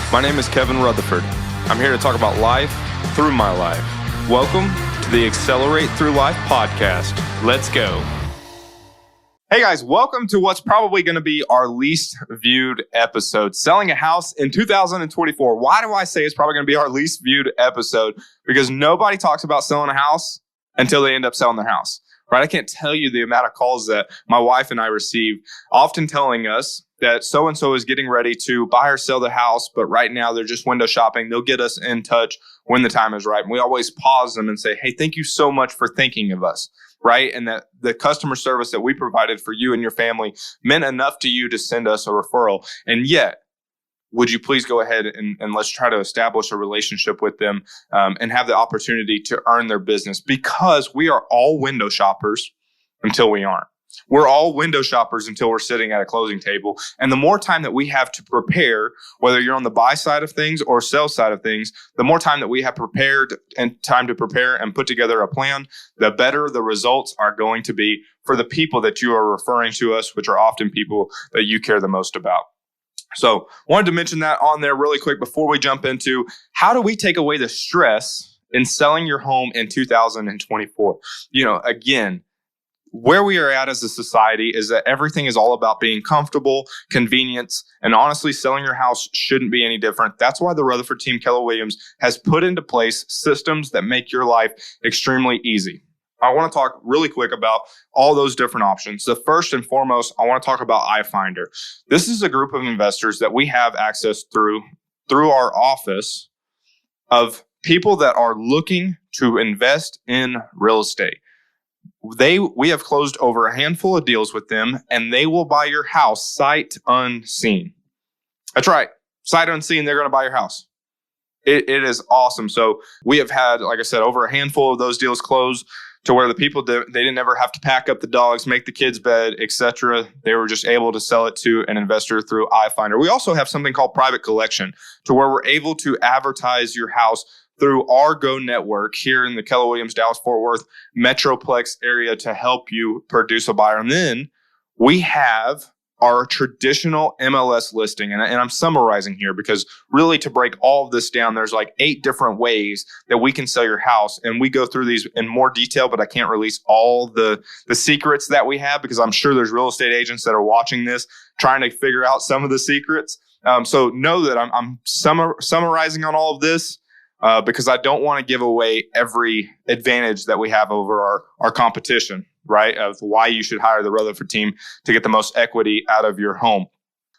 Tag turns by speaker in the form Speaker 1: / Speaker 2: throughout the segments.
Speaker 1: My name is Kevin Rutherford. I'm here to talk about life through my life. Welcome to the Accelerate Through Life podcast. Let's go. Hey guys, welcome to what's probably going to be our least viewed episode, Selling a House in 2024. Why do I say it's probably going to be our least viewed episode? Because nobody talks about selling a house until they end up selling their house, right? I can't tell you the amount of calls that my wife and I receive, often telling us that so-and-so is getting ready to buy or sell the house, but right now they're just window shopping. They'll get us in touch when the time is right. And we always pause them and say, hey, thank you so much for thinking of us, right? And that the customer service that we provided for you and your family meant enough to you to send us a referral. And yet, would you please go ahead and let's try to establish a relationship with them and have the opportunity to earn their business, because we are all window shoppers until we aren't. We're all window shoppers until we're sitting at a closing table. And the more time that we have to prepare, whether you're on the buy side of things or sell side of things, the more time that we have prepared and time to prepare and put together a plan, the better the results are going to be for the people that you are referring to us, which are often people that you care the most about. So wanted to mention that on there really quick before we jump into how do we take away the stress in selling your home in 2024? Again, where we are at as a society is that everything is all about being comfortable, convenience, and honestly, selling your house shouldn't be any different. That's why the Rutherford Team, Keller Williams, has put into place systems that make your life extremely easy. I want to talk really quick about all those different options. The first and foremost, I want to talk about iFinder. This is a group of investors that we have access through our office of people that are looking to invest in real estate. We have closed over a handful of deals with them, and they will buy your house sight unseen. That's right. Sight unseen, they're going to buy your house. It is awesome. So we have had, like I said, over a handful of those deals close to where the people, they didn't ever have to pack up the dogs, make the kids' bed, etc. They were just able to sell it to an investor through iFinder. We also have something called private collection, to where we're able to advertise your house through our Go network here in the Keller Williams, Dallas-Fort Worth Metroplex area to help you produce a buyer. And then we have our traditional MLS listing. And I'm summarizing here because really to break all of this down, there's like 8 different ways that we can sell your house. And we go through these in more detail, but I can't release all the secrets that we have because I'm sure there's real estate agents that are watching this trying to figure out some of the secrets. So know that I'm summarizing on all of this. Because I don't want to give away every advantage that we have over our competition, right? Of why you should hire the Rutherford Team to get the most equity out of your home.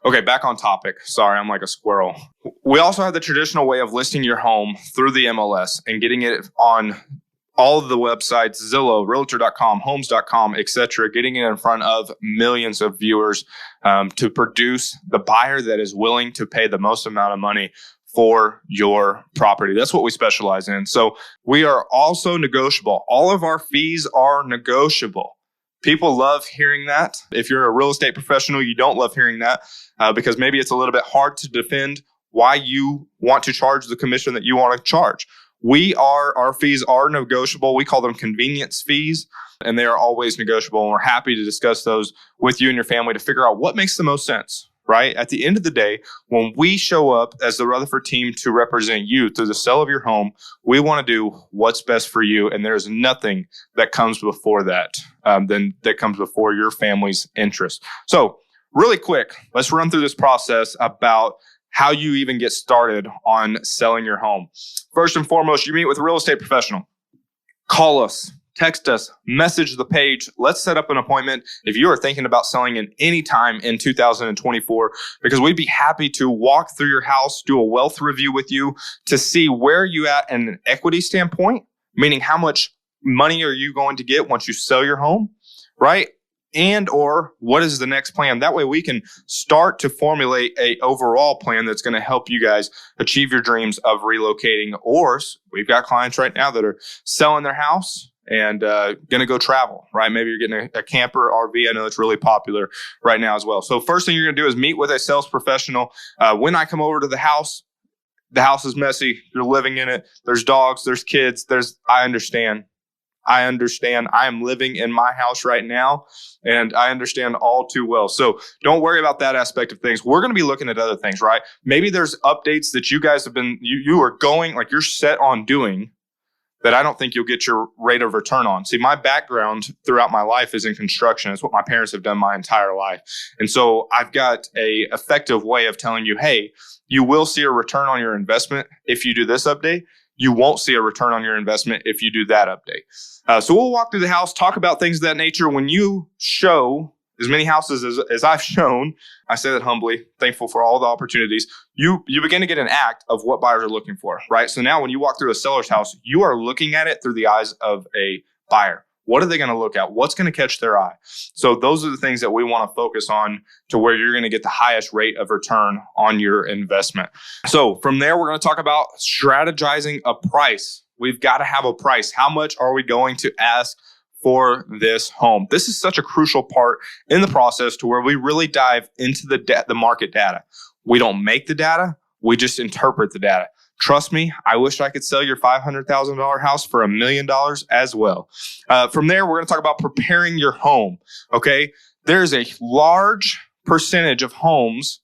Speaker 1: Okay, back on topic. Sorry, I'm like a squirrel. We also have the traditional way of listing your home through the MLS and getting it on all of the websites, Zillow, Realtor.com, Homes.com, etc., getting it in front of millions of viewers to produce the buyer that is willing to pay the most amount of money for your property. That's what we specialize in. So we are also negotiable. All of our fees are negotiable. People love hearing that. If you're a real estate professional, you don't love hearing that because maybe it's a little bit hard to defend why you want to charge the commission that you want to charge. Our fees are negotiable. We call them convenience fees, and they are always negotiable. And we're happy to discuss those with you and your family to figure out what makes the most sense. Right? At the end of the day, when we show up as the Rutherford Team to represent you through the sale of your home, we want to do what's best for you. And there's nothing that comes before that, that comes before your family's interest. So really quick, let's run through this process about how you even get started on selling your home. First and foremost, you meet with a real estate professional. Call us. Text us, message the page. Let's set up an appointment if you are thinking about selling in any time in 2024, because we'd be happy to walk through your house, do a wealth review with you to see where you at in an equity standpoint, meaning how much money are you going to get once you sell your home, right? And or what is the next plan? That way we can start to formulate a overall plan that's going to help you guys achieve your dreams of relocating. Or we've got clients right now that are selling their house and going to go travel, right? Maybe you're getting a camper, RV. I know it's really popular right now as well. So first thing you're going to do is meet with a sales professional. When I come over to the house is messy. You're living in it. There's dogs, there's kids, I understand. I understand. I am living in my house right now, and I understand all too well. So don't worry about that aspect of things. We're going to be looking at other things, right? Maybe there's updates that you guys have been, you are going, like you're set on doing that I don't think you'll get your rate of return on. See, my background throughout my life is in construction. It's what my parents have done my entire life. And so I've got a effective way of telling you, hey, you will see a return on your investment if you do this update. You won't see a return on your investment if you do that update. So we'll walk through the house, talk about things of that nature. When you show as many houses as I've shown, I say that humbly, thankful for all the opportunities, you begin to get an act of what buyers are looking for, right? So now when you walk through a seller's house, you are looking at it through the eyes of a buyer. What are they going to look at? What's going to catch their eye? So those are the things that we want to focus on to where you're going to get the highest rate of return on your investment. So from there, we're going to talk about strategizing a price. We've got to have a price. How much are we going to ask for this home? This is such a crucial part in the process to where we really dive into the market data. We don't make the data. We just interpret the data. Trust me, I wish I could sell your $500,000 house for $1 million as well. From there, we're going to talk about preparing your home. Okay. There's a large percentage of homes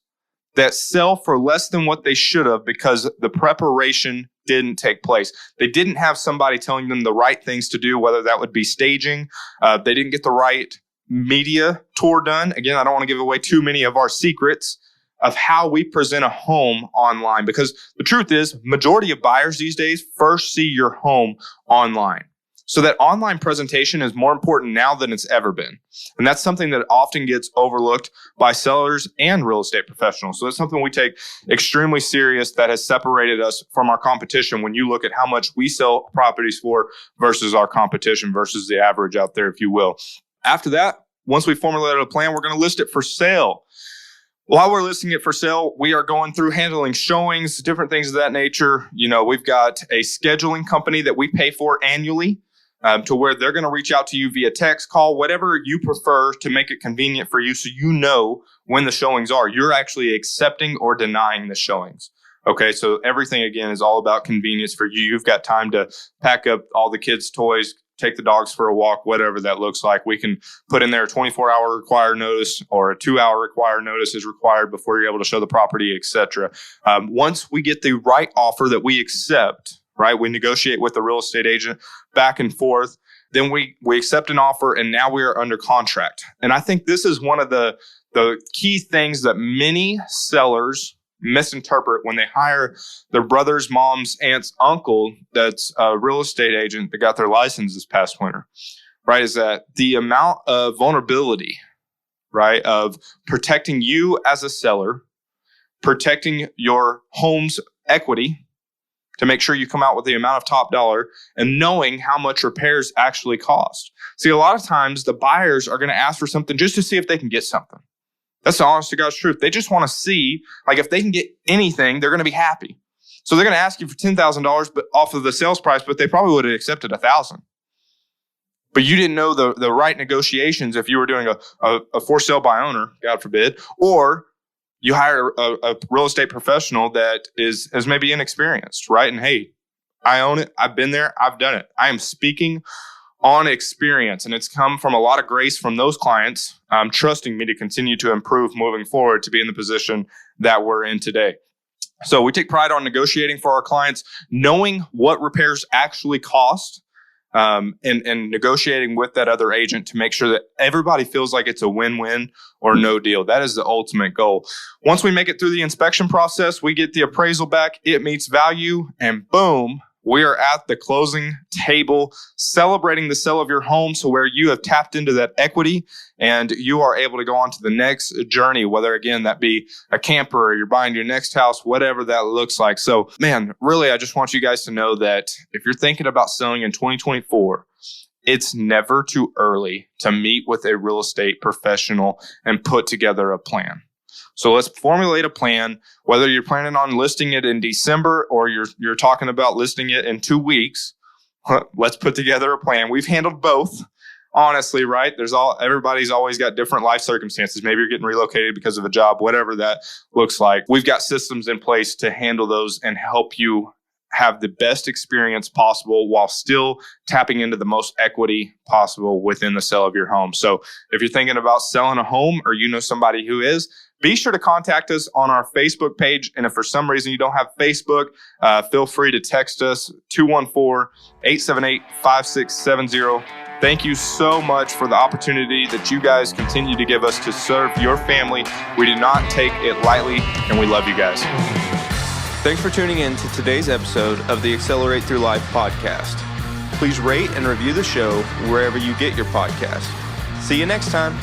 Speaker 1: that sell for less than what they should have because the preparation didn't take place. They didn't have somebody telling them the right things to do, whether that would be staging. They didn't get the right media tour done. Again, I don't want to give away too many of our secrets of how we present a home online, because the truth is, majority of buyers these days first see your home online. So that online presentation is more important now than it's ever been. And that's something that often gets overlooked by sellers and real estate professionals. So it's something we take extremely serious that has separated us from our competition when you look at how much we sell properties for versus our competition versus the average out there, if you will. After that, once we formulated a plan, we're going to list it for sale. While we're listing it for sale, we are going through handling showings, different things of that nature. You know, we've got a scheduling company that we pay for annually. To where they're going to reach out to you via text, call, whatever you prefer to make it convenient for you so you know when the showings are. You're actually accepting or denying the showings. Okay, so everything, again, is all about convenience for you. You've got time to pack up all the kids' toys, take the dogs for a walk, whatever that looks like. We can put in there a 24-hour required notice or a 2-hour required notice is required before you're able to show the property, etc. Once we get the right offer that we accept, right? We negotiate with the real estate agent back and forth. Then we accept an offer, and now we are under contract. And I think this is one of the key things that many sellers misinterpret when they hire their brother's mom's aunt's uncle that's a real estate agent that got their license this past winter, right? Is that the amount of vulnerability, right, of protecting you as a seller, protecting your home's equity, to make sure you come out with the amount of top dollar and knowing how much repairs actually cost. See, a lot of times the buyers are going to ask for something just to see if they can get something. That's the honest to God's truth. They just want to see, like, if they can get anything, they're going to be happy. So they're going to ask you for $10,000 but off of the sales price, but they probably would have accepted $1,000. But you didn't know the right negotiations if you were doing a for sale by owner, God forbid, or you hire a real estate professional that is maybe inexperienced, right? And hey, I own it. I've been there. I've done it. I am speaking on experience, and it's come from a lot of grace from those clients trusting me to continue to improve moving forward to be in the position that we're in today. So we take pride on negotiating for our clients, knowing what repairs actually cost, and negotiating with that other agent to make sure that everybody feels like it's a win-win or no deal. That is the ultimate goal. Once we make it through the inspection process, we get the appraisal back, it meets value, and boom, we are at the closing table celebrating the sale of your home. So where you have tapped into that equity and you are able to go on to the next journey, whether again, that be a camper or you're buying your next house, whatever that looks like. So man, really, I just want you guys to know that if you're thinking about selling in 2024, it's never too early to meet with a real estate professional and put together a plan. So let's formulate a plan, whether you're planning on listing it in December or you're talking about listing it in 2 weeks. Let's put together a plan. We've handled both, honestly, right? Everybody's always got different life circumstances. Maybe you're getting relocated because of a job, whatever that looks like. We've got systems in place to handle those and help you have the best experience possible while still tapping into the most equity possible within the sale of your home. So if you're thinking about selling a home or you know somebody who is, be sure to contact us on our Facebook page. And if for some reason you don't have Facebook, feel free to text us 214-878-5670. Thank you so much for the opportunity that you guys continue to give us to serve your family. We do not take it lightly, and we love you guys. Thanks for tuning in to today's episode of the Accelerate Through Life podcast. Please rate and review the show wherever you get your podcast. See you next time.